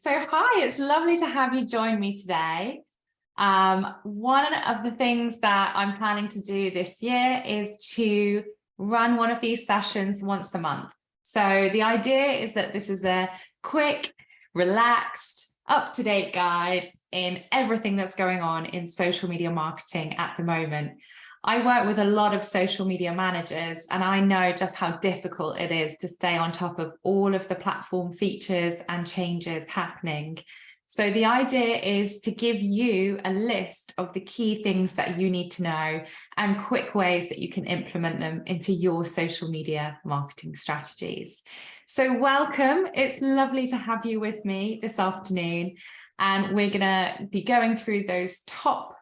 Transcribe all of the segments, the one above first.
So hi, it's lovely to have you join me today. One of the things that I'm planning to do this year is to run one of these sessions once a month. So the idea is that this is a quick, relaxed, up-to-date guide in everything that's going on in social media marketing at the moment. I work with a lot of social media managers, and I know just how difficult it is to stay on top of all of the platform features and changes happening. So the idea is to give you a list of the key things that you need to know and quick ways that you can implement them into your social media marketing strategies. So welcome. It's lovely to have you with me this afternoon, and we're going to be going through those top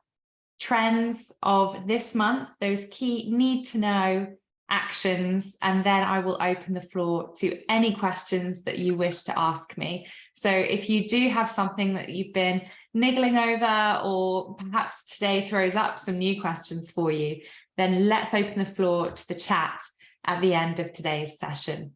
trends of this month, those key need to know actions, and then I will open the floor to any questions that you wish to ask me. So if you do have something that you've been niggling over, or perhaps today throws up some new questions for you, then let's open the floor to the chat at the end of today's session.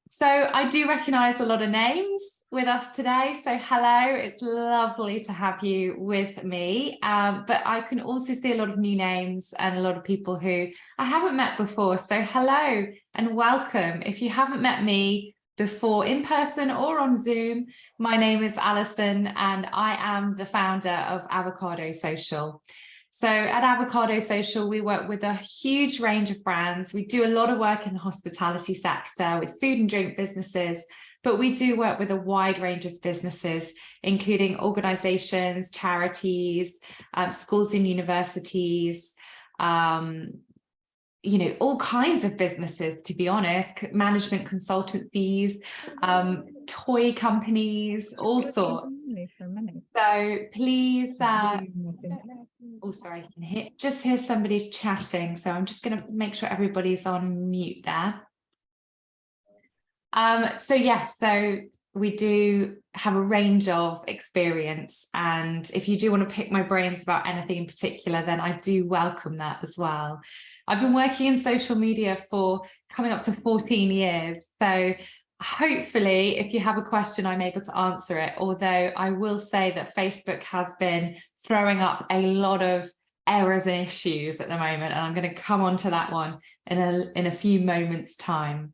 So I do recognize a lot of names with us today. So hello, it's lovely to have you with me. But I can also see a lot of new names and a lot of people who I haven't met before. So hello and welcome. If you haven't met me before in person or on Zoom, my name is Alison and I am the founder of Avocado Social. So at Avocado Social, we work with a huge range of brands. We do a lot of work in the hospitality sector with food and drink businesses, but we do work with a wide range of businesses, including organizations, charities, schools and universities, all kinds of businesses, to be honest, management consultancies, toy companies, all sorts. So please, oh, sorry, I can just hear somebody chatting. So I'm just going to make sure everybody's on mute there. So yes, so we do have a range of experience, and if you do want to pick my brains about anything in particular, then I do welcome that as well. I've been working in social media for coming up to 14 years, so hopefully if you have a question, I'm able to answer it, although I will say that Facebook has been throwing up a lot of errors and issues at the moment, and I'm going to come on to that one in a few moments' time.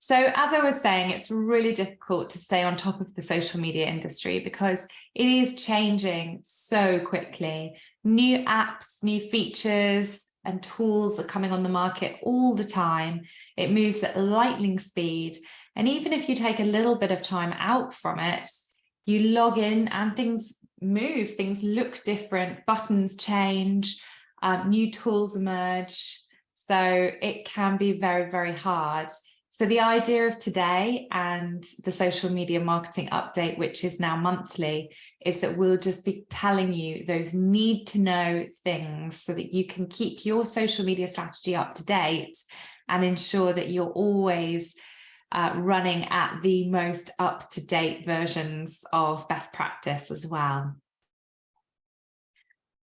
So as I was saying, it's really difficult to stay on top of the social media industry because it is changing so quickly. New apps, new features and tools are coming on the market all the time. It moves at lightning speed. And even if you take a little bit of time out from it, you log in and things move, things look different, buttons change, new tools emerge. So it can be very, very hard. So the idea of today and the social media marketing update, which is now monthly, is that we'll just be telling you those need to know things so that you can keep your social media strategy up to date and ensure that you're always running at the most up-to-date versions of best practice as well.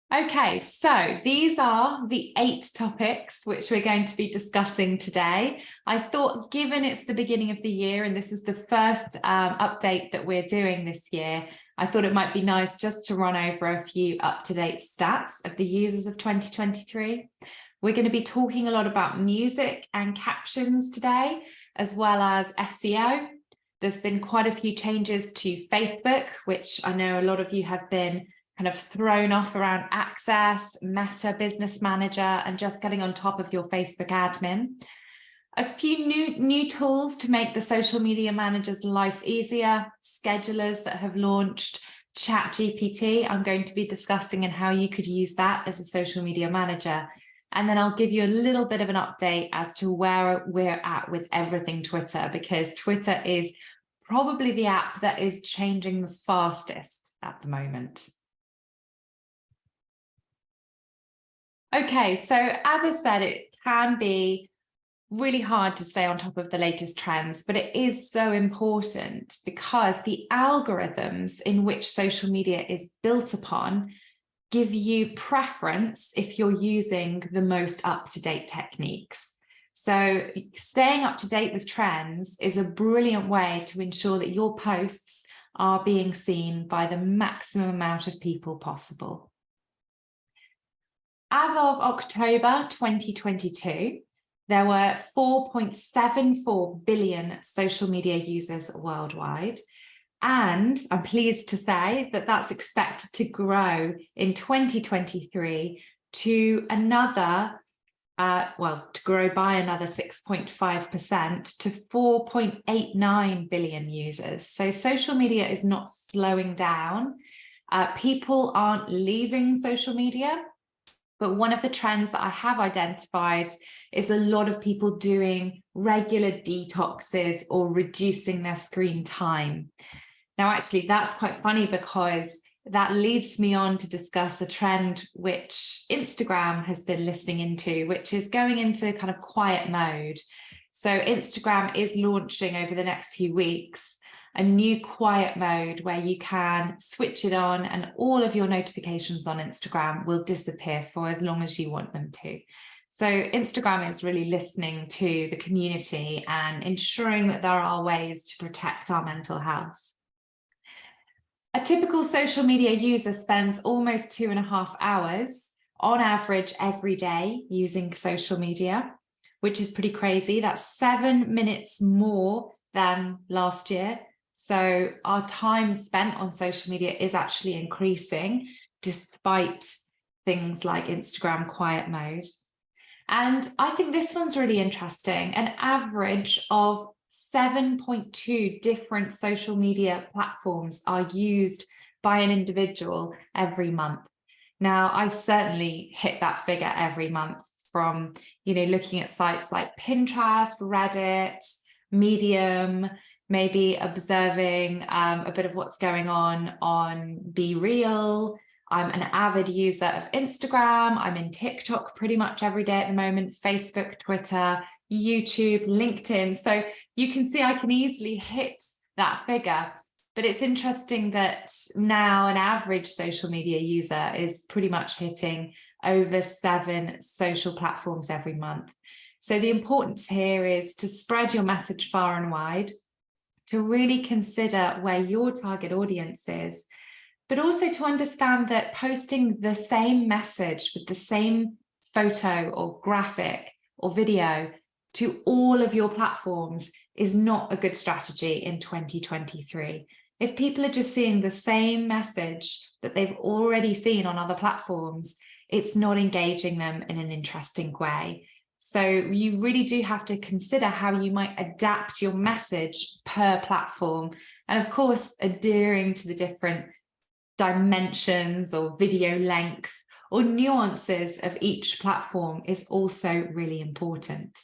Okay, so these are the 8 topics which we're going to be discussing today. I thought, given it's the beginning of the year and this is the first update that we're doing this year, I thought it might be nice just to run over a few up-to-date stats of the users of 2023. We're going to be talking a lot about music and captions today, as well as SEO. There's been quite a few changes to Facebook, which I know a lot of you have been kind of thrown off around Access, Meta Business Manager, and just getting on top of your Facebook admin. A few new tools to make the social media manager's life easier, schedulers that have launched, ChatGPT, I'm going to be discussing and how you could use that as a social media manager. And then I'll give you a little bit of an update as to where we're at with everything Twitter, because Twitter is probably the app that is changing the fastest at the moment. Okay, so as I said, it can be really hard to stay on top of the latest trends, but it is so important because the algorithms in which social media is built upon give you preference if you're using the most up-to-date techniques. So staying up to date with trends is a brilliant way to ensure that your posts are being seen by the maximum amount of people possible. As of October 2022, there were 4.74 billion social media users worldwide. And I'm pleased to say that that's expected to grow in 2023 to another, to grow by another 6.5% to 4.89 billion users. So social media is not slowing down. People aren't leaving social media. But one of the trends that I have identified is a lot of people doing regular detoxes or reducing their screen time. Now, actually, that's quite funny because that leads me on to discuss a trend which Instagram has been listening into, which is going into kind of quiet mode. So Instagram is launching over the next few weeks a new quiet mode where you can switch it on and all of your notifications on Instagram will disappear for as long as you want them to. So Instagram is really listening to the community and ensuring that there are ways to protect our mental health. A typical social media user spends almost 2.5 hours on average every day using social media, which is pretty crazy. That's 7 minutes more than last year. So our time spent on social media is actually increasing despite things like Instagram quiet mode. And I think this one's really interesting. An average of 7.2 different social media platforms are used by an individual every month. Now, I certainly hit that figure every month from, looking at sites like Pinterest, Reddit, Medium, maybe observing a bit of what's going on Be Real. I'm an avid user of Instagram. I'm in TikTok pretty much every day at the moment, Facebook, Twitter, YouTube, LinkedIn. So you can see I can easily hit that figure. But it's interesting that now an average social media user is pretty much hitting over 7 social platforms every month. So the importance here is to spread your message far and wide, to really consider where your target audience is, but also to understand that posting the same message with the same photo or graphic or video to all of your platforms is not a good strategy in 2023. If people are just seeing the same message that they've already seen on other platforms, it's not engaging them in an interesting way. So you really do have to consider how you might adapt your message per platform. And of course, adhering to the different dimensions or video length or nuances of each platform is also really important.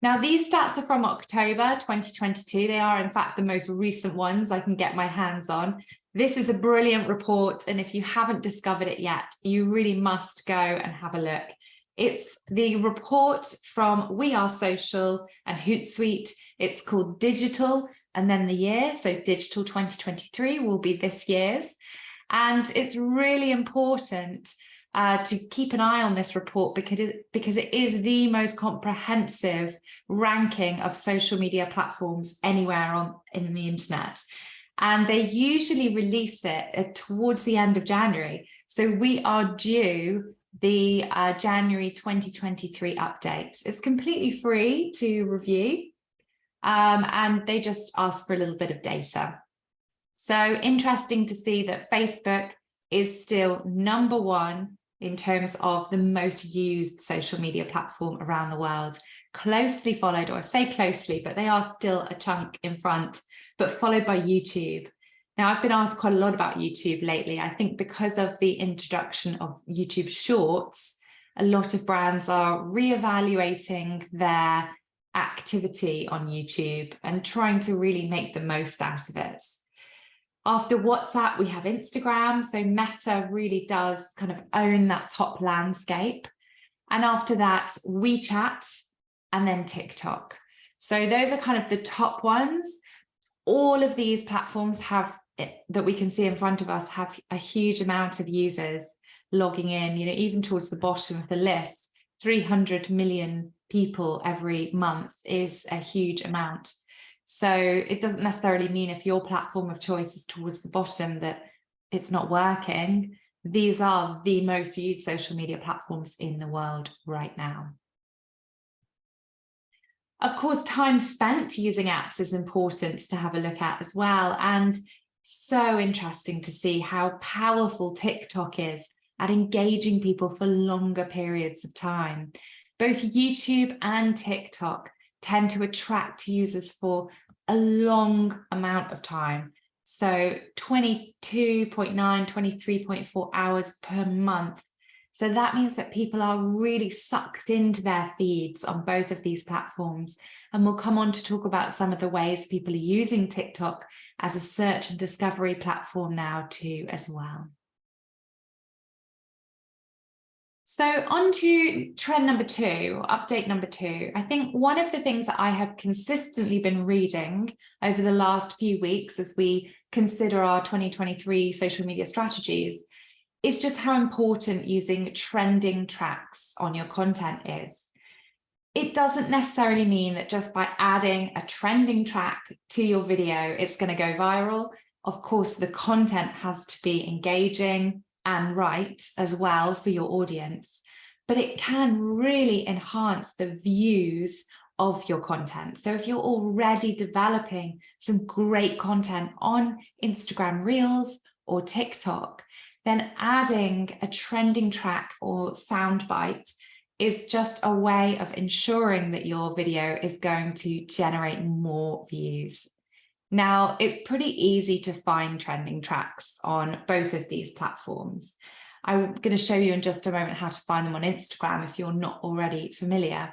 Now, these stats are from October 2022. They are, in fact, the most recent ones I can get my hands on. This is a brilliant report, and if you haven't discovered it yet, you really must go and have a look. It's the report from We Are Social and Hootsuite. It's called Digital and then the year. So Digital 2023 will be this year's. And it's really important to keep an eye on this report because it is the most comprehensive ranking of social media platforms anywhere in the internet. And they usually release it towards the end of January. So we are due the January 2023 update. It's completely free to review, and they just ask for a little bit of data. So interesting to see that Facebook is still #1 in terms of the most used social media platform around the world, closely followed, or I say closely, but they are still a chunk in front, but followed by YouTube. Now, I've been asked quite a lot about YouTube lately. I think because of the introduction of YouTube Shorts, a lot of brands are reevaluating their activity on YouTube and trying to really make the most out of it. After WhatsApp, we have Instagram. So Meta really does kind of own that top landscape. And after that, WeChat, and then TikTok. So those are kind of the top ones. All of these platforms have, that we can see in front of us, have a huge amount of users logging in, even towards the bottom of the list, 300 million people every month is a huge amount. So it doesn't necessarily mean if your platform of choice is towards the bottom that it's not working. These are the most used social media platforms in the world right now. Of course, time spent using apps is important to have a look at as well. And so interesting to see how powerful TikTok is at engaging people for longer periods of time. Both YouTube and TikTok tend to attract users for a long amount of time. So 22.9, 23.4 hours per month. So that means that people are really sucked into their feeds on both of these platforms. And we'll come on to talk about some of the ways people are using TikTok as a search and discovery platform now too as well. So on to trend number 2, update number 2. I think one of the things that I have consistently been reading over the last few weeks as we consider our 2023 social media strategies is just how important using trending tracks on your content is. It doesn't necessarily mean that just by adding a trending track to your video, it's going to go viral. Of course, the content has to be engaging and right as well for your audience, but it can really enhance the views of your content. So if you're already developing some great content on Instagram Reels or TikTok, then adding a trending track or soundbite is just a way of ensuring that your video is going to generate more views. Now, it's pretty easy to find trending tracks on both of these platforms. I'm going to show you in just a moment how to find them on Instagram if you're not already familiar.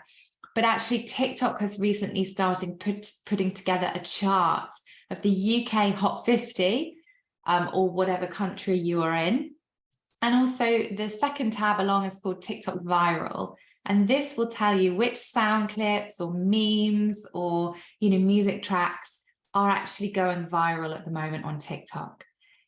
But actually, TikTok has recently started putting together a chart of the UK Hot 50, or whatever country you are in. And also the second tab along is called TikTok Viral. And this will tell you which sound clips or memes or, music tracks are actually going viral at the moment on TikTok.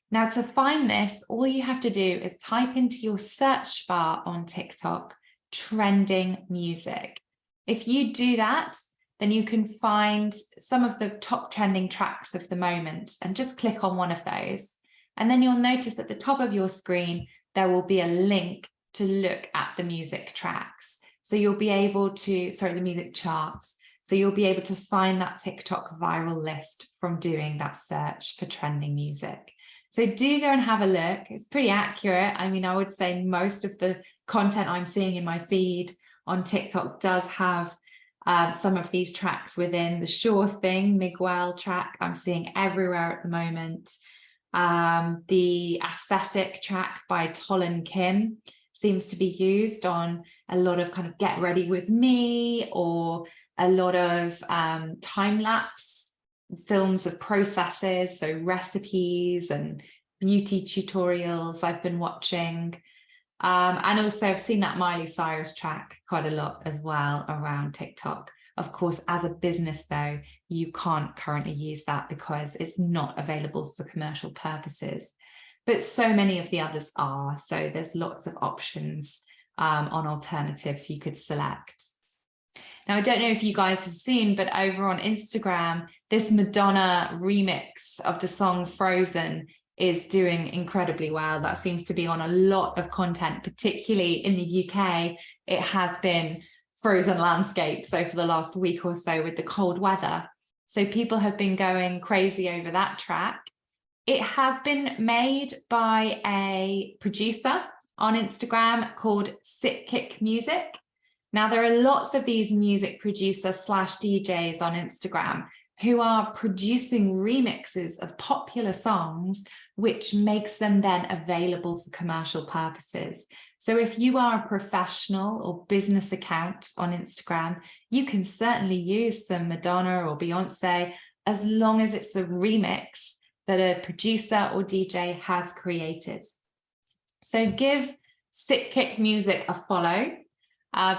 Now, to find this, all you have to do is type into your search bar on TikTok, trending music. If you do that, then you can find some of the top trending tracks of the moment and just click on one of those. And then you'll notice at the top of your screen, there will be a link to look at the music tracks. So you'll be able to, the music charts. So you'll be able to find that TikTok viral list from doing that search for trending music. So do go and have a look. It's pretty accurate. I mean, I would say most of the content I'm seeing in my feed on TikTok does have some of these tracks within. The Sure Thing Miguel track I'm seeing everywhere at the moment. The Aesthetic track by Tolan Kim seems to be used on a lot of kind of Get Ready With Me, or a lot of time-lapse films of processes, so recipes and beauty tutorials I've been watching. And also I've seen that Miley Cyrus track quite a lot as well around TikTok. Of course, as a business though, you can't currently use that because it's not available for commercial purposes. But so many of the others are. So there's lots of options on alternatives you could select. Now, I don't know if you guys have seen, but over on Instagram, this Madonna remix of the song Frozen is doing incredibly well. That seems to be on a lot of content, particularly in the UK. It has been frozen landscapes over the last week or so with the cold weather. So people have been going crazy over that track. It has been made by a producer on Instagram called Sitkick Music. Now, there are lots of these music producers / DJs on Instagram who are producing remixes of popular songs, which makes them then available for commercial purposes. So if you are a professional or business account on Instagram, you can certainly use some Madonna or Beyonce, as long as it's the remix that a producer or DJ has created. So give Sitkick Music a follow,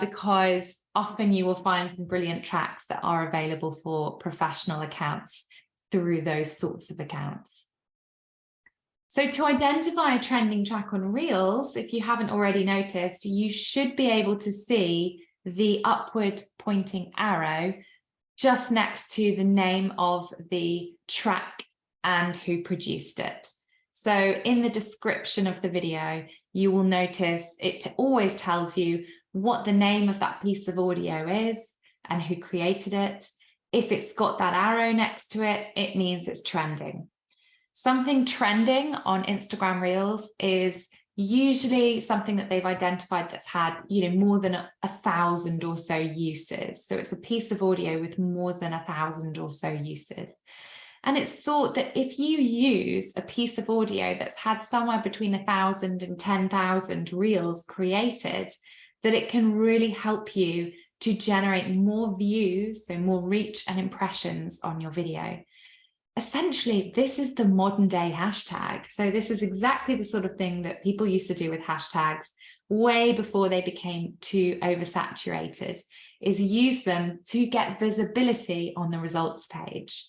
because often you will find some brilliant tracks that are available for professional accounts through those sorts of accounts. So to identify a trending track on Reels, if you haven't already noticed, you should be able to see the upward pointing arrow just next to the name of the track and who produced it. So in the description of the video, you will notice it always tells you what the name of that piece of audio is and who created it. If it's got that arrow next to it, it means it's trending. Something trending on Instagram Reels is usually something that they've identified that's had, more than 1,000 or so uses. So it's a piece of audio with more than 1,000 or so uses. And it's thought that if you use a piece of audio that's had somewhere between 1,000 and 10,000 reels created, that it can really help you to generate more views, so more reach and impressions on your video. Essentially, this is the modern day hashtag. So this is exactly the sort of thing that people used to do with hashtags way before they became too oversaturated, is use them to get visibility on the results page.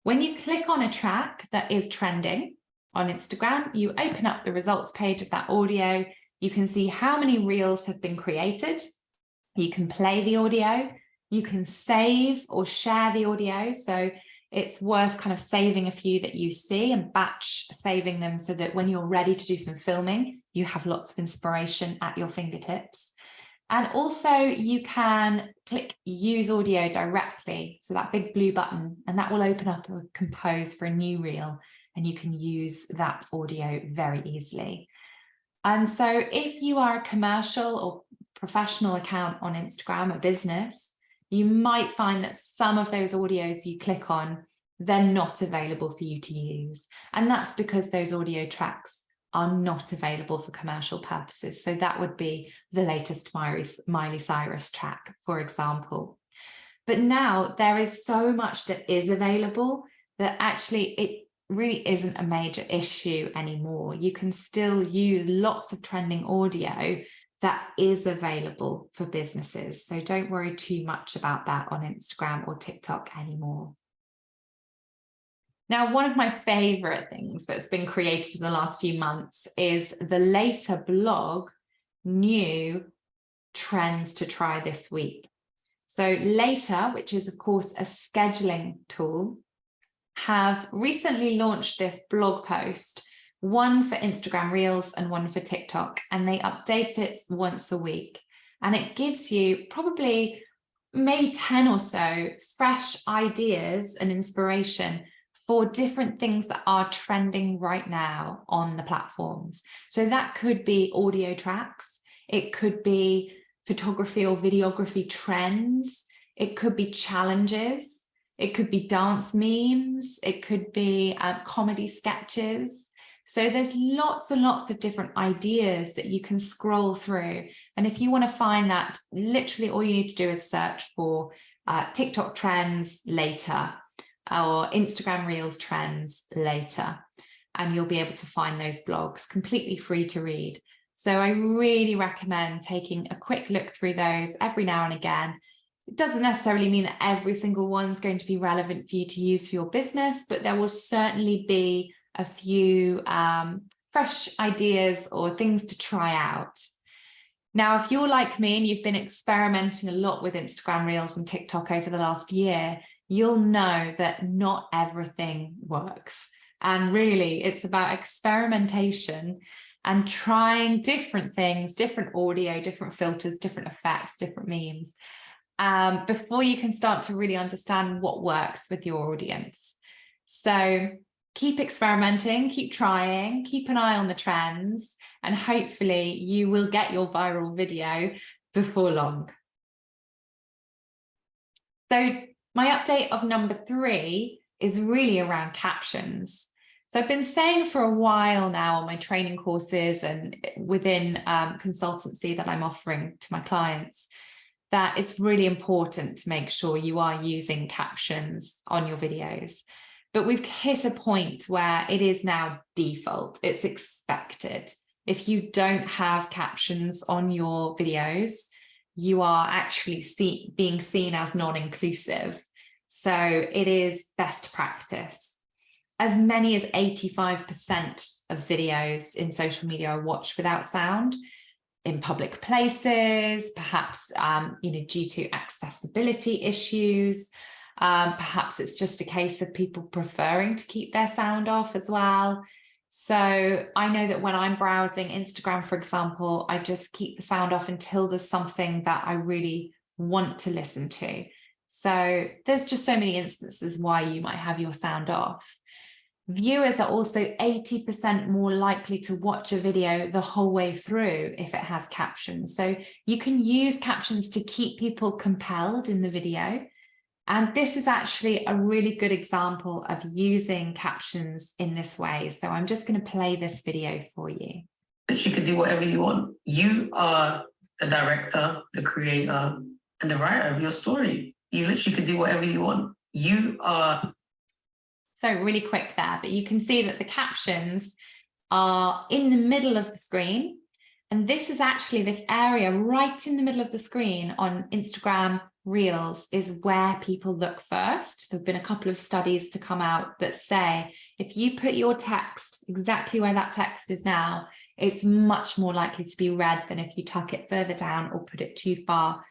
When you click on a track that is trending on Instagram, you open up the results page of that audio. You can see how many reels have been created. You can play the audio. You can save or share the audio. So it's worth kind of saving a few that you see and batch saving them so that when you're ready to do some filming, you have lots of inspiration at your fingertips. And also you can click use audio directly. So that big blue button, and that will open up a compose for a new reel, and you can use that audio very easily. And so if you are a commercial or professional account on Instagram, a business, you might find that some of those audios you click on, they're not available for you to use. And that's because those audio tracks are not available for commercial purposes. So that would be the latest Miley Cyrus track, for example. But now there is so much that is available that actually it really isn't a major issue anymore. You can still use lots of trending audio that is available for businesses. So don't worry too much about that on Instagram or TikTok anymore. Now, one of my favorite things that's been created in the last few months is the Later blog new trends to try this week. So Later, which is of course a scheduling tool, have recently launched this blog post, one for Instagram Reels and one for TikTok, and they update it once a week. And it gives you probably maybe 10 or so fresh ideas and inspiration for different things that are trending right now on the platforms. So that could be audio tracks, it could be photography or videography trends, it could be challenges, it could be dance memes, it could be comedy sketches. So there's lots and lots of different ideas that you can scroll through. And if you want to find that, literally all you need to do is search for TikTok trends later or Instagram Reels trends later, and you'll be able to find those blogs completely free to read. So I really recommend taking a quick look through those every now and again. It doesn't necessarily mean that every single one's going to be relevant for you to use for your business, but there will certainly be a few fresh ideas or things to try out. Now, if you're like me and you've been experimenting a lot with Instagram Reels and TikTok over the last year, you'll know that not everything works. And really, it's about experimentation and trying different things, different audio, different filters, different effects, different memes, before you can start to really understand what works with your audience. So keep experimenting, keep trying, keep an eye on the trends, and hopefully you will get your viral video before long. So my update of number 3 is really around captions. So I've been saying for a while now on my training courses and within consultancy that I'm offering to my clients, that it's really important to make sure you are using captions on your videos. But we've hit a point where it is now default, it's expected. If you don't have captions on your videos, you are actually being seen as non-inclusive. So it is best practice. as many as 85% of videos in social media are watched without sound in public places, perhaps due to accessibility issues. Perhaps it's just a case of people preferring to keep their sound off as well. So I know that when I'm browsing Instagram, for example, I just keep the sound off until there's something that I really want to listen to. So there's just so many instances why you might have your sound off. Viewers are also 80% more likely to watch a video the whole way through if it has captions. So you can use captions to keep people compelled in the video. And this is actually a really good example of using captions in this way. So I'm just going to play this video for you. That you can do whatever you want. You are the director, the creator, and the writer of your story. You literally can do whatever you want. You are... So really quick there, but you can see that the captions are in the middle of the screen. And this is actually this area right in the middle of the screen on Instagram Reels is where people look first. There have been a couple of studies to come out that say, if you put your text exactly where that text is now, it's much more likely to be read than if you tuck it further down or put it too far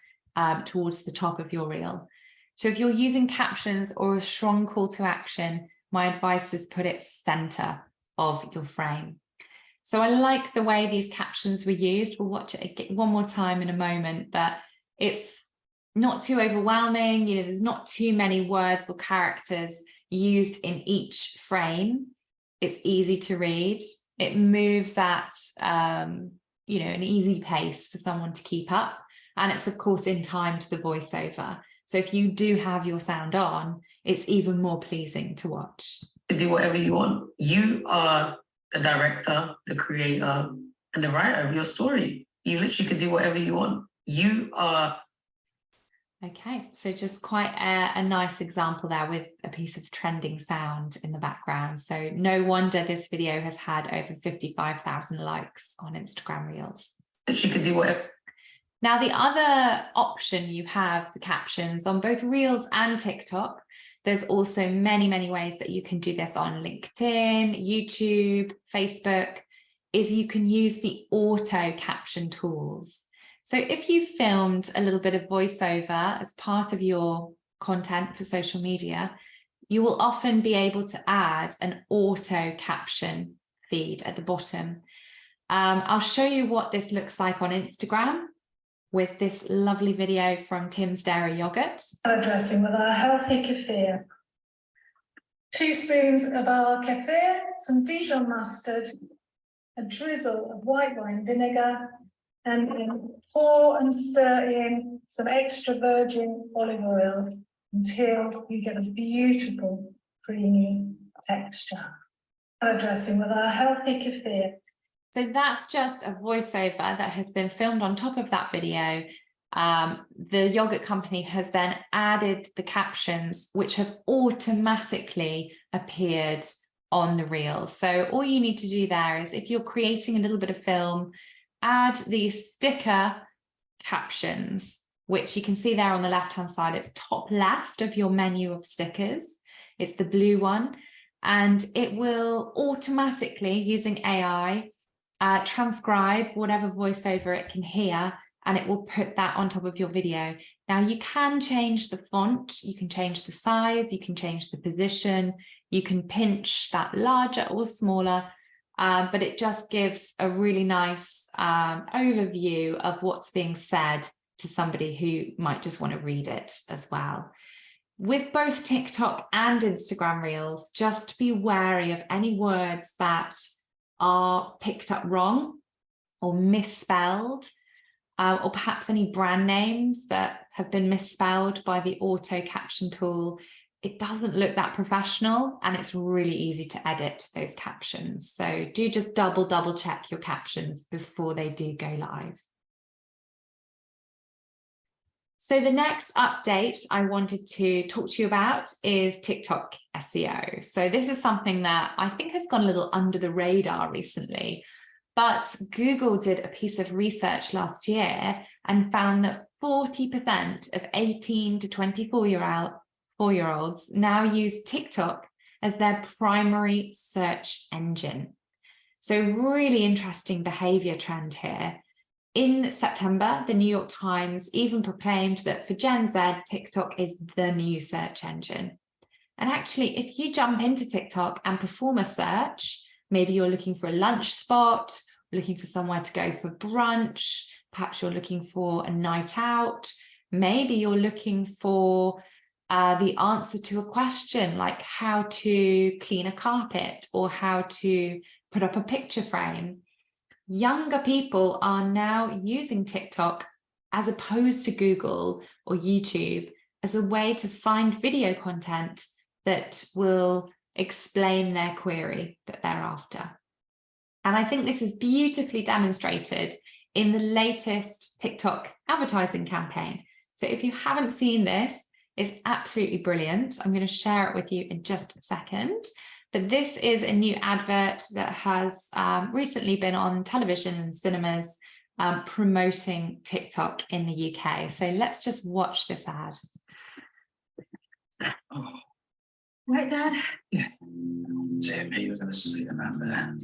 towards the top of your reel. So if you're using captions or a strong call to action, my advice is put it center of your frame. So I like the way these captions were used. We'll watch it one more time in a moment, but it's not too overwhelming. There's not too many words or characters used in each frame. It's easy to read. It moves at, an easy pace for someone to keep up. And it's, of course, in time to the voiceover. So if you do have your sound on, it's even more pleasing to watch. You can do whatever you want. You are the director, the creator, and the writer of your story. You literally can do whatever you want. You are... Okay, so just quite a nice example there with a piece of trending sound in the background. So no wonder this video has had over 55,000 likes on Instagram Reels. You can do whatever. Now, the other option you have for captions on both Reels and TikTok, there's also many, many ways that you can do this on LinkedIn, YouTube, Facebook, is you can use the auto caption tools. So if you filmed a little bit of voiceover as part of your content for social media, you will often be able to add an auto caption feed at the bottom. I'll show you what this looks like on Instagram with this lovely video from Tim's Dairy Yogurt. Dressing with our healthy kefir. 2 spoons of our kefir, some Dijon mustard, a drizzle of white wine vinegar, and then pour and stir in some extra virgin olive oil until you get a beautiful creamy texture. Dressing with our healthy kefir. So that's just a voiceover that has been filmed on top of that video. The yogurt company has then added the captions, which have automatically appeared on the reel. So all you need to do there is, if you're creating a little bit of film, add these sticker captions, which you can see there on the left-hand side. It's top left of your menu of stickers. It's the blue one, and it will automatically, using AI, transcribe whatever voiceover it can hear, and it will put that on top of your video. Now you can change the font, you can change the size, you can change the position, you can pinch that larger or smaller, but it just gives a really nice overview of what's being said to somebody who might just want to read it as well. With both TikTok and Instagram Reels, just be wary of any words that are picked up wrong or misspelled, or perhaps any brand names that have been misspelled by the auto caption tool. It doesn't look that professional, and it's really easy to edit those captions. So do just double check your captions before they do go live. So the next update I wanted to talk to you about is TikTok SEO. So this is something that I think has gone a little under the radar recently, but Google did a piece of research last year and found that 40% of 18 to 24-year-olds now use TikTok as their primary search engine. So really interesting behavior trend here. In September, the New York Times even proclaimed that for Gen Z, TikTok is the new search engine. And actually, if you jump into TikTok and perform a search, maybe you're looking for a lunch spot, looking for somewhere to go for brunch, perhaps you're looking for a night out, maybe you're looking for the answer to a question like how to clean a carpet or how to put up a picture frame. Younger people are now using TikTok as opposed to Google or YouTube as a way to find video content that will explain their query that they're after. And I think this is beautifully demonstrated in the latest TikTok advertising campaign. So if you haven't seen this, it's absolutely brilliant. I'm going to share it with you in just a second. But this is a new advert that has recently been on television and cinemas promoting TikTok in the UK. So let's just watch this ad. Oh, Right, Dad? yeah. So maybe we're going to sleep around there.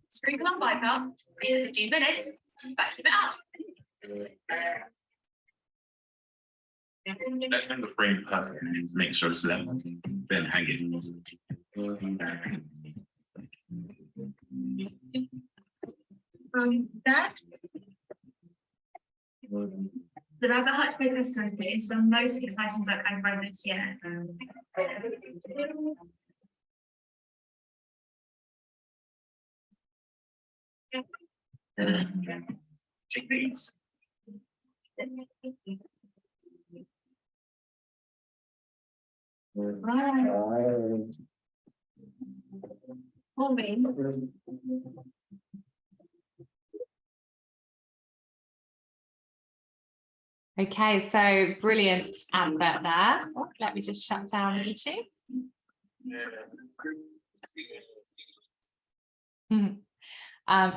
Scream on bike up in 15 minutes. Back it up. Let's hang the frame perfect and make sure it's level. Then hang it. Dad? The Rabbit Hutch Business Society is the most exciting book I've read this year. Chickpeas. Okay, so brilliant advert there. Oh, let me just shut down YouTube.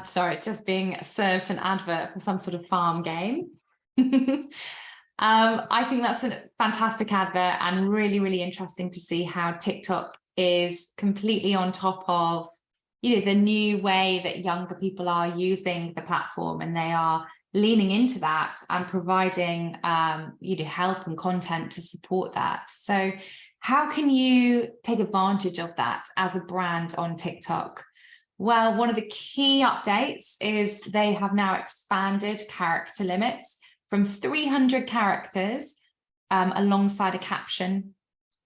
Sorry, just being served an advert for some sort of farm game. I think that's a fantastic advert and really, really interesting to see how TikTok is completely on top of, the new way that younger people are using the platform, and they are leaning into that and providing, help and content to support that. So how can you take advantage of that as a brand on TikTok? Well, one of the key updates is they have now expanded character limits from 300 characters alongside a caption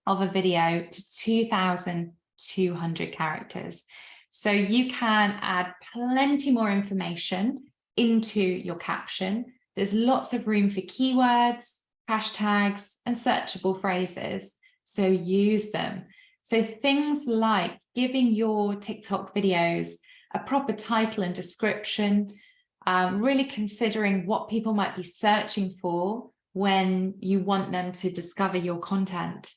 of a video to 2,200 characters. So you can add plenty more information into your caption. There's lots of room for keywords, hashtags, and searchable phrases. So use them. So things like giving your TikTok videos a proper title and description, really considering what people might be searching for when you want them to discover your content,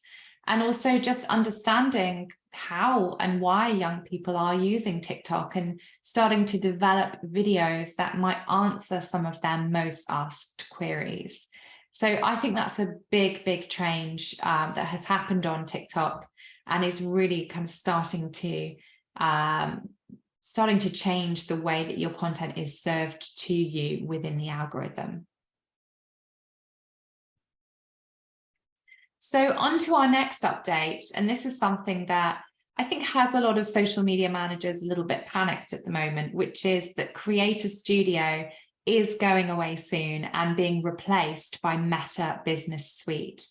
and also just understanding how and why young people are using TikTok and starting to develop videos that might answer some of their most asked queries. So I think that's a big, big change that has happened on TikTok and is really kind of starting to change the way that your content is served to you within the algorithm. So on to our next update, and this is something that I think has a lot of social media managers a little bit panicked at the moment, which is that Creator Studio is going away soon and being replaced by Meta Business Suite.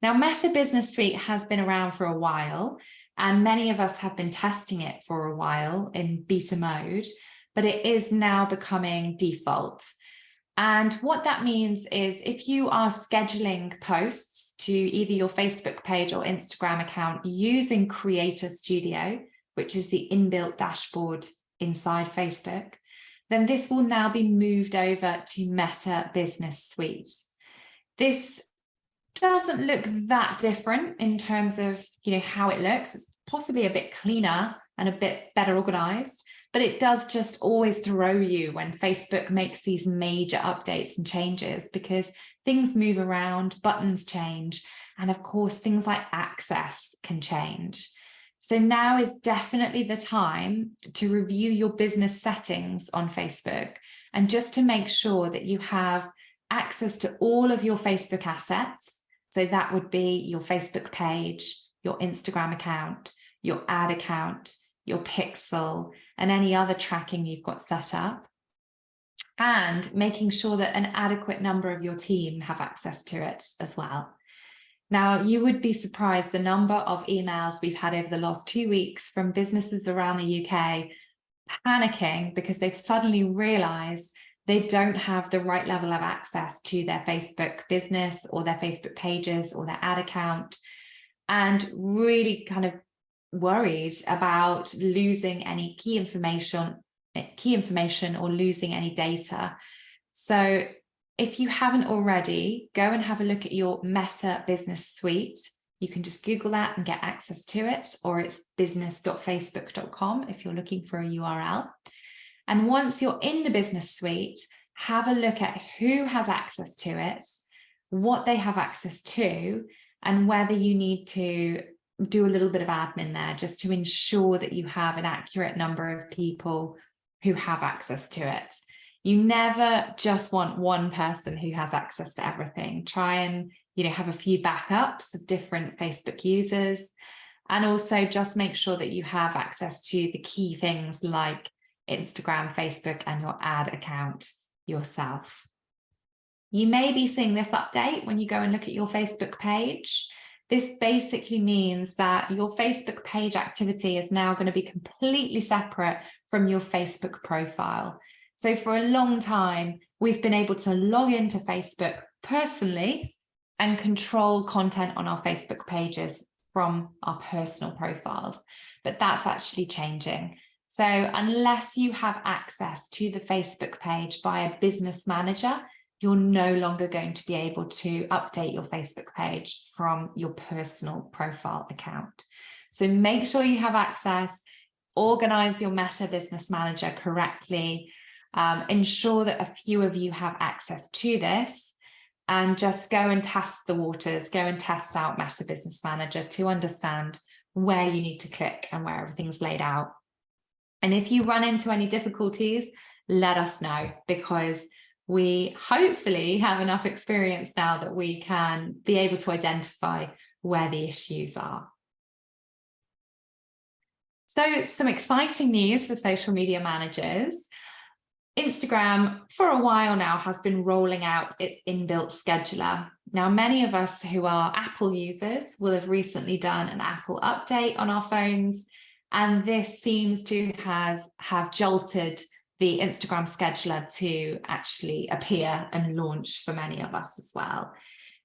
Now, Meta Business Suite has been around for a while, and many of us have been testing it for a while in beta mode, but it is now becoming default. And what that means is if you are scheduling posts to either your Facebook page or Instagram account using Creator Studio, which is the inbuilt dashboard inside Facebook, then this will now be moved over to Meta Business Suite. This doesn't look that different in terms of how it looks. It's possibly a bit cleaner and a bit better organized, but it does just always throw you when Facebook makes these major updates and changes, because things move around, buttons change, and of course, things like access can change. So now is definitely the time to review your business settings on Facebook, and just to make sure that you have access to all of your Facebook assets. So that would be your Facebook page, your Instagram account, your ad account, your pixel, and any other tracking you've got set up. And making sure that an adequate number of your team have access to it as well. Now, you would be surprised the number of emails we've had over the last 2 weeks from businesses around the UK panicking because they've suddenly realized they don't have the right level of access to their Facebook business or their Facebook pages or their ad account, and really kind of worried about losing any key information or losing any data. So if you haven't already, go and have a look at your Meta Business Suite. You can just Google that and get access to it, or it's business.facebook.com if you're looking for a URL. And once you're in the business suite, have a look at who has access to it, what they have access to, and whether you need to do a little bit of admin there just to ensure that you have an accurate number of people who have access to it. You never just want one person who has access to everything. Try and, have a few backups of different Facebook users, and also just make sure that you have access to the key things like Instagram, Facebook, and your ad account yourself. You may be seeing this update when you go and look at your Facebook page. This basically means that your Facebook page activity is now going to be completely separate from your Facebook profile. So for a long time, we've been able to log into Facebook personally and control content on our Facebook pages from our personal profiles, but that's actually changing. So unless you have access to the Facebook page via Business Manager, you're no longer going to be able to update your Facebook page from your personal profile account. So make sure you have access, organize your Meta Business Manager correctly, ensure that a few of you have access to this, and just go and test the waters, go and test out Meta Business Manager to understand where you need to click and where everything's laid out. And if you run into any difficulties, let us know, because we hopefully have enough experience now that we can be able to identify where the issues are. So some exciting news for social media managers. Instagram, for a while now, has been rolling out its inbuilt scheduler. Now, many of us who are Apple users will have recently done an Apple update on our phones, and this seems to have jolted the Instagram scheduler to actually appear and launch for many of us as well.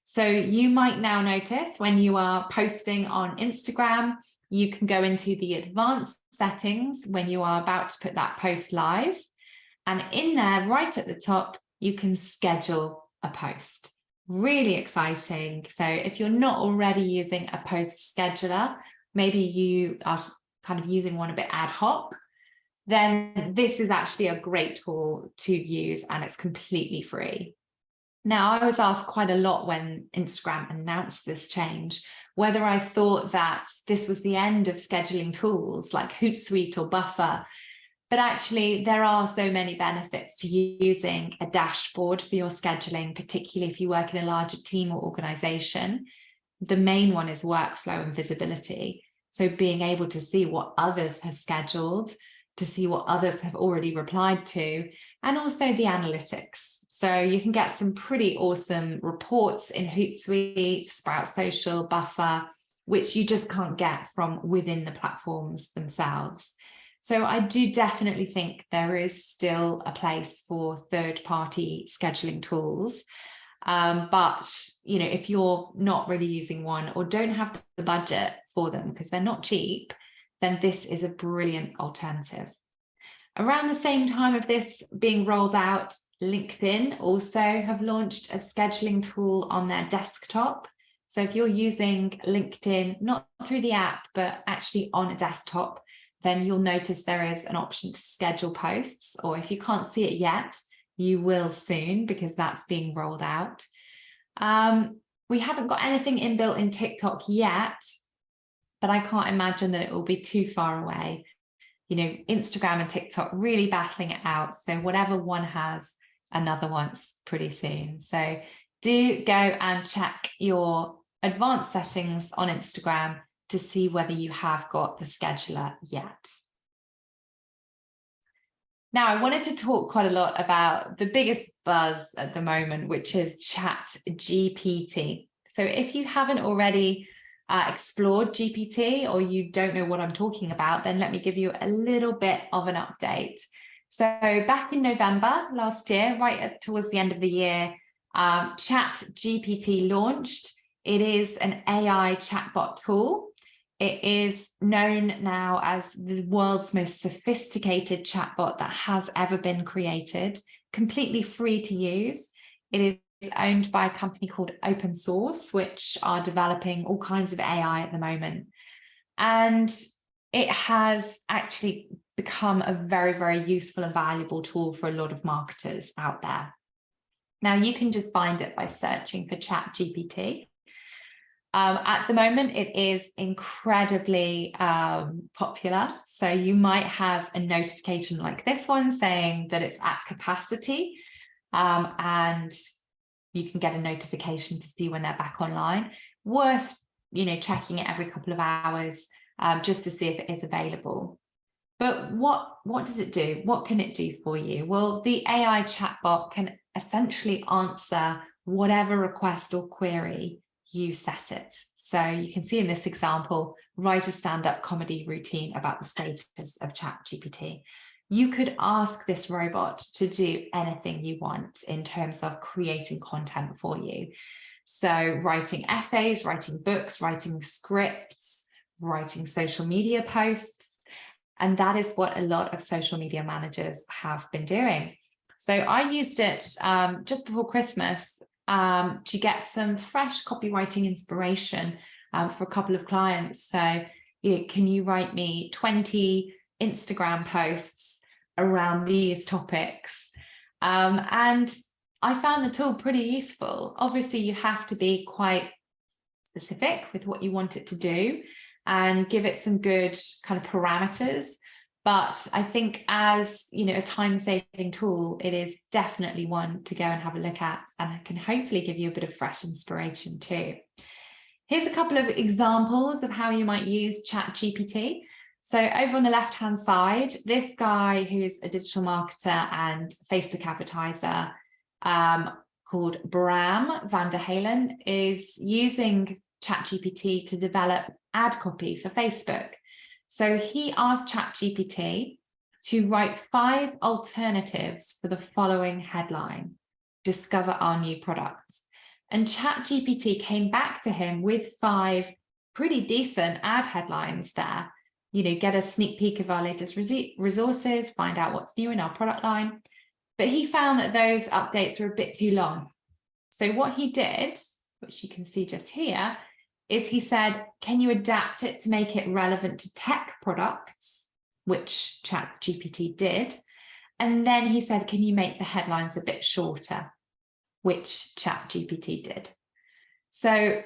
So you might now notice when you are posting on Instagram, you can go into the advanced settings when you are about to put that post live. And in there, right at the top, you can schedule a post. Really exciting. So if you're not already using a post scheduler, maybe you are kind of using one a bit ad hoc, then this is actually a great tool to use, and it's completely free. Now, I was asked quite a lot when Instagram announced this change, whether I thought that this was the end of scheduling tools like Hootsuite or Buffer. But actually, there are so many benefits to using a dashboard for your scheduling, particularly if you work in a larger team or organization. The main one is workflow and visibility. So being able to see what others have scheduled, to see what others have already replied to, and also the analytics. So you can get some pretty awesome reports in Hootsuite, Sprout Social, Buffer, which you just can't get from within the platforms themselves. So I do definitely think there is still a place for third-party scheduling tools. But if you're not really using one or don't have the budget for them because they're not cheap, then this is a brilliant alternative. Around the same time of this being rolled out, LinkedIn also have launched a scheduling tool on their desktop. So if you're using LinkedIn, not through the app, but actually on a desktop, then you'll notice there is an option to schedule posts, or if you can't see it yet, you will soon because that's being rolled out. We haven't got anything inbuilt in TikTok yet, but I can't imagine that it will be too far away. You know, Instagram and TikTok really battling it out. So whatever one has, another wants pretty soon. So do go and check your advanced settings on Instagram to see whether you have got the scheduler yet. Now, I wanted to talk quite a lot about the biggest buzz at the moment, which is ChatGPT. So if you haven't already explored GPT, or you don't know what I'm talking about, then let me give you a little bit of an update. So back in November last year, towards the end of the year, ChatGPT launched. It is an AI chatbot tool. It is known now as the world's most sophisticated chatbot that has ever been created, completely free to use. It is owned by a company called Open Source, which are developing all kinds of AI at the moment. And it has actually become a very, very useful and valuable tool for a lot of marketers out there. Now, you can just find it by searching for ChatGPT. At the moment, it is incredibly popular. So you might have a notification like this one saying that it's at capacity, and you can get a notification to see when they're back online. Worth, checking it every couple of hours just to see if it is available. But what does it do? What can it do for you? Well, the AI chatbot can essentially answer whatever request or query you set it. So you can see in this example, write a stand-up comedy routine about the status of ChatGPT. You could ask this robot to do anything you want in terms of creating content for you. So writing essays, writing books, writing scripts, writing social media posts. And that is what a lot of social media managers have been doing. So I used it just before Christmas to get some fresh copywriting inspiration for a couple of clients. So, can you write me 20 Instagram posts around these topics? And I found the tool pretty useful. Obviously, you have to be quite specific with what you want it to do and give it some good kind of parameters. But I think as, a time-saving tool, it is definitely one to go and have a look at, and it can hopefully give you a bit of fresh inspiration too. Here's a couple of examples of how you might use ChatGPT. So over on the left-hand side, this guy who is a digital marketer and Facebook advertiser called Bram van der Halen is using ChatGPT to develop ad copy for Facebook. So he asked ChatGPT to write 5 alternatives for the following headline: discover our new products. And ChatGPT came back to him with 5 pretty decent ad headlines there. Get a sneak peek of our latest resources, find out what's new in our product line. But he found that those updates were a bit too long. So what he did, which you can see just here, is he said, can you adapt it to make it relevant to tech products, which ChatGPT did. And then he said, can you make the headlines a bit shorter, which ChatGPT did. So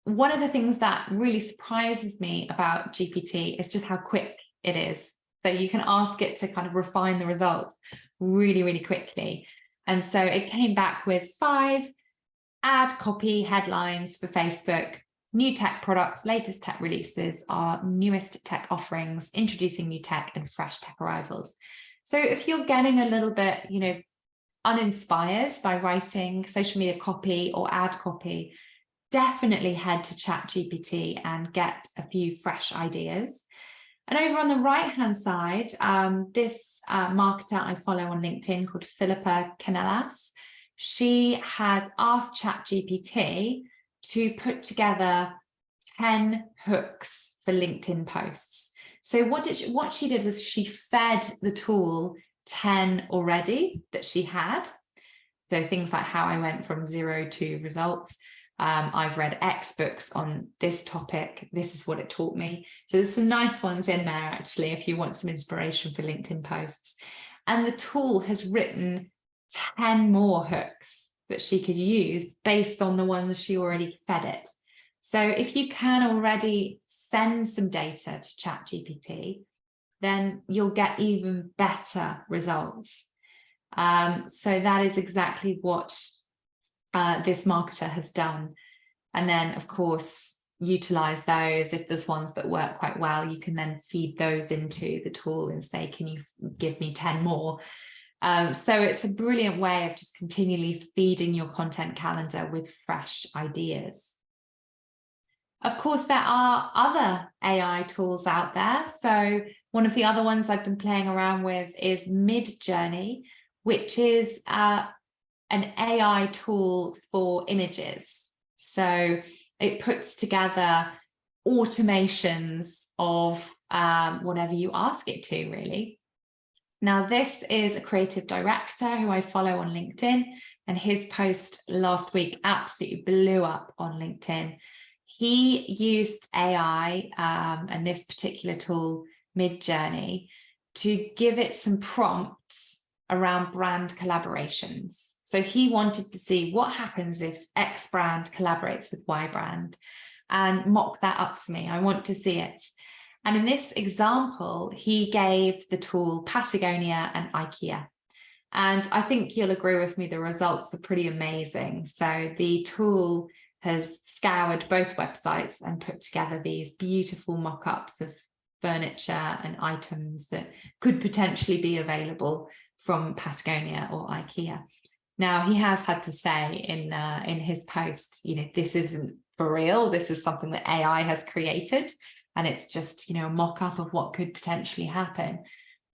one of the things that really surprises me about GPT is just how quick it is. So you can ask it to kind of refine the results really, really quickly. And so it came back with 5 ad copy headlines for Facebook: new tech products, latest tech releases, our newest tech offerings, introducing new tech, and fresh tech arrivals. So if you're getting a little bit, uninspired by writing social media copy or ad copy, definitely head to ChatGPT and get a few fresh ideas. And over on the right-hand side, this marketer I follow on LinkedIn called Philippa Canellas, she has asked ChatGPT to put together 10 hooks for LinkedIn posts. So what she did was she fed the tool 10 already that she had. So things like how I went from 0 to results, I've read X books on this topic. This is what it taught me. So there's some nice ones in there, actually, if you want some inspiration for LinkedIn posts. And the tool has written 10 more hooks that she could use based on the ones she already fed it. So if you can already send some data to ChatGPT, then you'll get even better results. So that is exactly what this marketer has done. And then, of course, utilize those. If there's ones that work quite well, you can then feed those into the tool and say, can you give me 10 more? So it's a brilliant way of just continually feeding your content calendar with fresh ideas. Of course, there are other AI tools out there. So one of the other ones I've been playing around with is Midjourney, which is an AI tool for images. So it puts together automations of whatever you ask it to, really. Now, this is a creative director who I follow on LinkedIn, and his post last week absolutely blew up on LinkedIn. He used AI and this particular tool, Midjourney, to give it some prompts around brand collaborations. So he wanted to see what happens if X brand collaborates with Y brand, and mock that up for me. I want to see it. And in this example, he gave the tool Patagonia and IKEA. And I think you'll agree with me, the results are pretty amazing. So the tool has scoured both websites and put together these beautiful mock-ups of furniture and items that could potentially be available from Patagonia or IKEA. Now, he has had to say in his post, this isn't for real. This is something that AI has created, and it's just, a mock-up of what could potentially happen.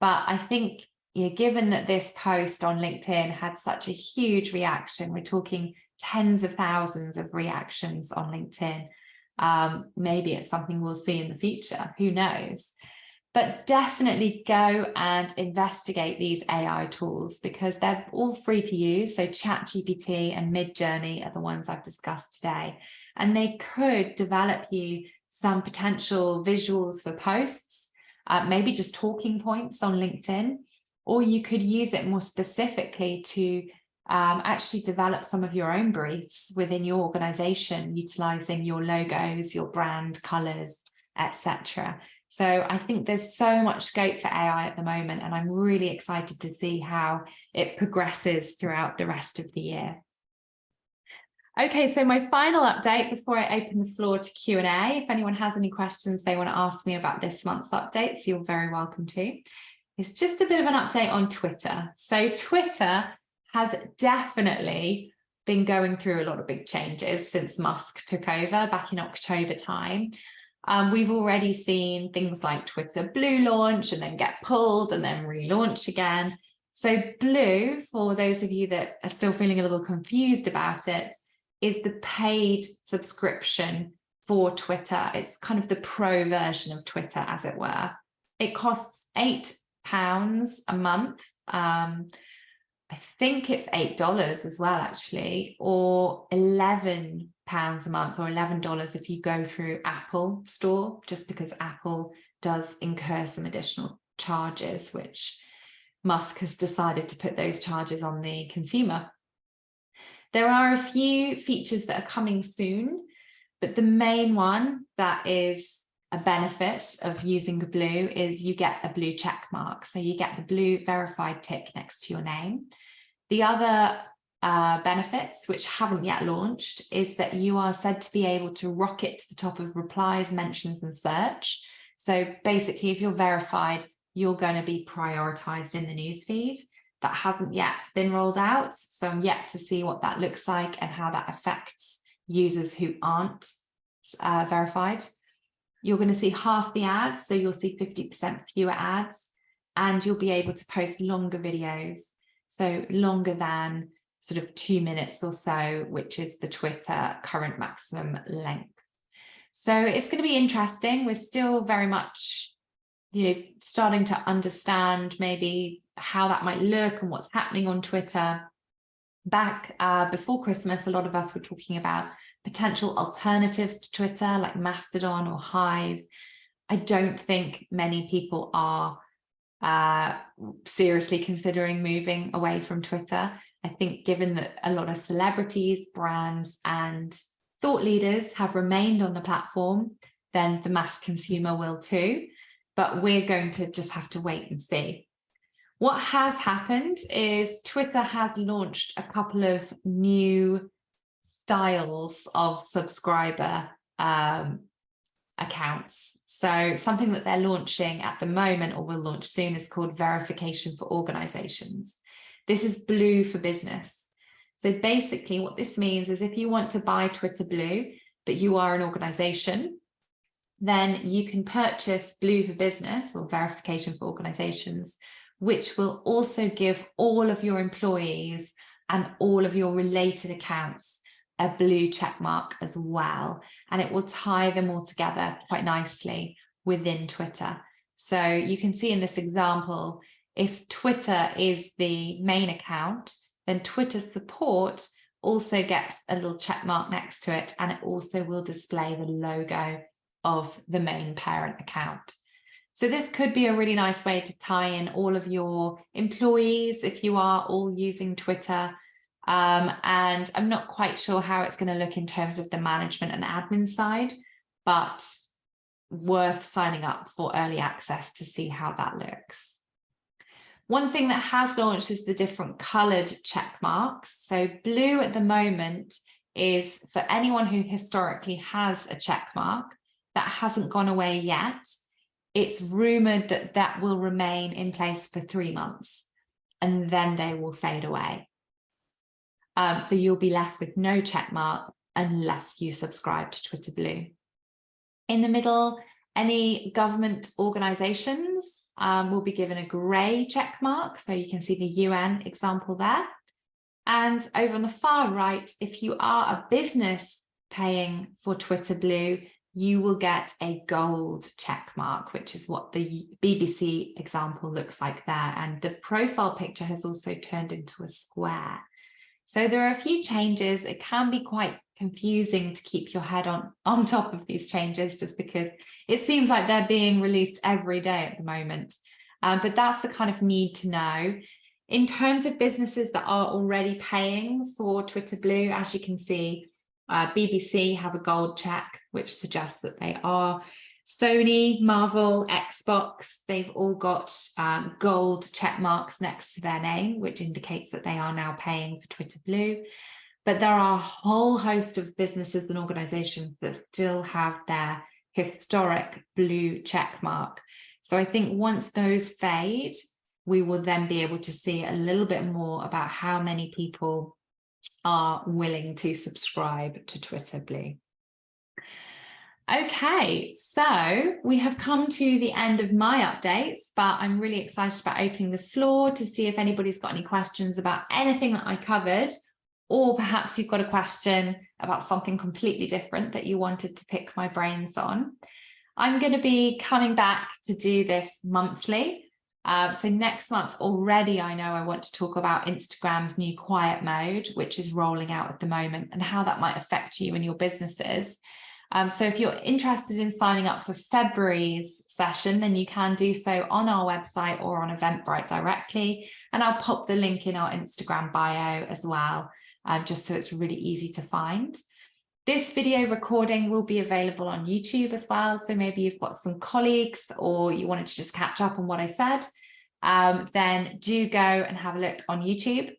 But I think, given that this post on LinkedIn had such a huge reaction, we're talking tens of thousands of reactions on LinkedIn. Maybe it's something we'll see in the future, who knows? But definitely go and investigate these AI tools because they're all free to use. So ChatGPT and Midjourney are the ones I've discussed today. And they could develop you some potential visuals for posts, maybe just talking points on LinkedIn, or you could use it more specifically to actually develop some of your own briefs within your organization, utilizing your logos, your brand colors, etc. So I think there's so much scope for AI at the moment, and I'm really excited to see how it progresses throughout the rest of the year. Okay, so my final update before I open the floor to Q&A, if anyone has any questions they want to ask me about this month's updates, you're very welcome to. It's just a bit of an update on Twitter. So Twitter has definitely been going through a lot of big changes since Musk took over back in October time. We've already seen things like Twitter Blue launch and then get pulled and then relaunch again. So Blue, for those of you that are still feeling a little confused about it, is the paid subscription for Twitter. It's kind of the pro version of Twitter, as it were. It costs £8 a month. I think it's $8 as well, actually, or £11 a month, or $11 if you go through Apple Store, just because Apple does incur some additional charges, which Musk has decided to put those charges on the consumer. There are a few features that are coming soon, but the main one that is a benefit of using Blue is you get a blue check mark. So you get the blue verified tick next to your name. The other benefits, which haven't yet launched, is that you are said to be able to rocket to the top of replies, mentions, and search. So basically, if you're verified, you're going to be prioritized in the newsfeed. That hasn't yet been rolled out, so I'm yet to see what that looks like and how that affects users who aren't verified. You're going to see half the ads, so you'll see 50% fewer ads, and you'll be able to post longer videos, so longer than sort of 2 minutes or so, which is the Twitter current maximum length. So it's going to be interesting. We're still very much, starting to understand maybe how that might look and what's happening on Twitter. Back before Christmas, a lot of us were talking about potential alternatives to Twitter like Mastodon or Hive. I don't think many people are seriously considering moving away from Twitter. I think given that a lot of celebrities, brands and thought leaders have remained on the platform, then the mass consumer will too. But we're going to just have to wait and see. What has happened is Twitter has launched a couple of new styles of subscriber accounts. So something that they're launching at the moment or will launch soon is called verification for organizations. This is Blue for business. So basically what this means is if you want to buy Twitter Blue, but you are an organization, then you can purchase Blue for business or verification for organizations, which will also give all of your employees and all of your related accounts a blue check mark as well. And it will tie them all together quite nicely within Twitter. So you can see in this example, if Twitter is the main account, then Twitter support also gets a little check mark next to it, and it also will display the logo of the main parent account. So this could be a really nice way to tie in all of your employees if you are all using Twitter. And I'm not quite sure how it's going to look in terms of the management and admin side, but worth signing up for early access to see how that looks. One thing that has launched is the different coloured check marks. So blue at the moment is for anyone who historically has a check mark that hasn't gone away yet. It's rumoured that that will remain in place for 3 months and then they will fade away. So you'll be left with no check mark unless you subscribe to Twitter Blue. In the middle, any government organisations will be given a grey check mark. So you can see the UN example there. And over on the far right, if you are a business paying for Twitter Blue, you will get a gold check mark, which is what the BBC example looks like there. And the profile picture has also turned into a square. So there are a few changes. It can be quite confusing to keep your head on top of these changes, just because it seems like they're being released every day at the moment. But that's the kind of need to know. In terms of businesses that are already paying for Twitter Blue, as you can see, BBC have a gold check, which suggests that they are. Sony, Marvel, Xbox, they've all got gold check marks next to their name, which indicates that they are now paying for Twitter Blue. But there are a whole host of businesses and organizations that still have their historic blue check mark. So I think once those fade, we will then be able to see a little bit more about how many people are willing to subscribe to Twitter Blue. Okay, so we have come to the end of my updates, but I'm really excited about opening the floor to see if anybody's got any questions about anything that I covered, or perhaps you've got a question about something completely different that you wanted to pick my brains on. I'm going to be coming back to do this monthly. So next month already, I know I want to talk about Instagram's new quiet mode, which is rolling out at the moment, and how that might affect you and your businesses. So if you're interested in signing up for February's session, then you can do so on our website or on Eventbrite directly. And I'll pop the link in our Instagram bio as well, just so it's really easy to find. This video recording will be available on YouTube as well. So maybe you've got some colleagues or you wanted to just catch up on what I said, then do go and have a look on YouTube.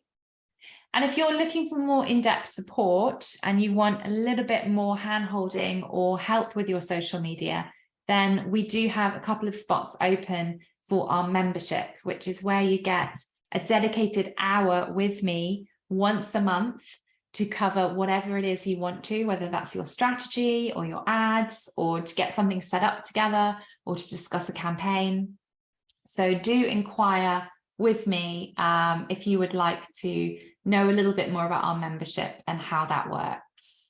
And if you're looking for more in-depth support and you want a little bit more hand-holding or help with your social media, then we do have a couple of spots open for our membership, which is where you get a dedicated hour with me once a month to cover whatever it is you want to, whether that's your strategy or your ads, or to get something set up together, or to discuss a campaign. So do inquire with me if you would like to know a little bit more about our membership and how that works.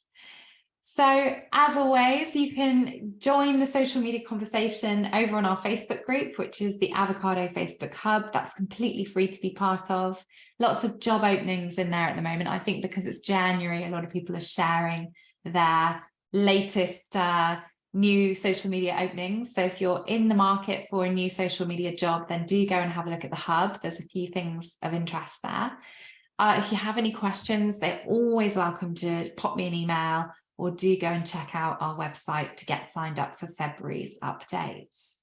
So as always, you can join the social media conversation over on our Facebook group, which is the Avocado Facebook Hub. That's completely free to be part of. Lots of job openings in there at the moment. I think because it's January, a lot of people are sharing their latest new social media openings. So if you're in the market for a new social media job, then do go and have a look at the Hub. There's a few things of interest there. If you have any questions, they're always welcome to pop me an email, or do go and check out our website to get signed up for February's update.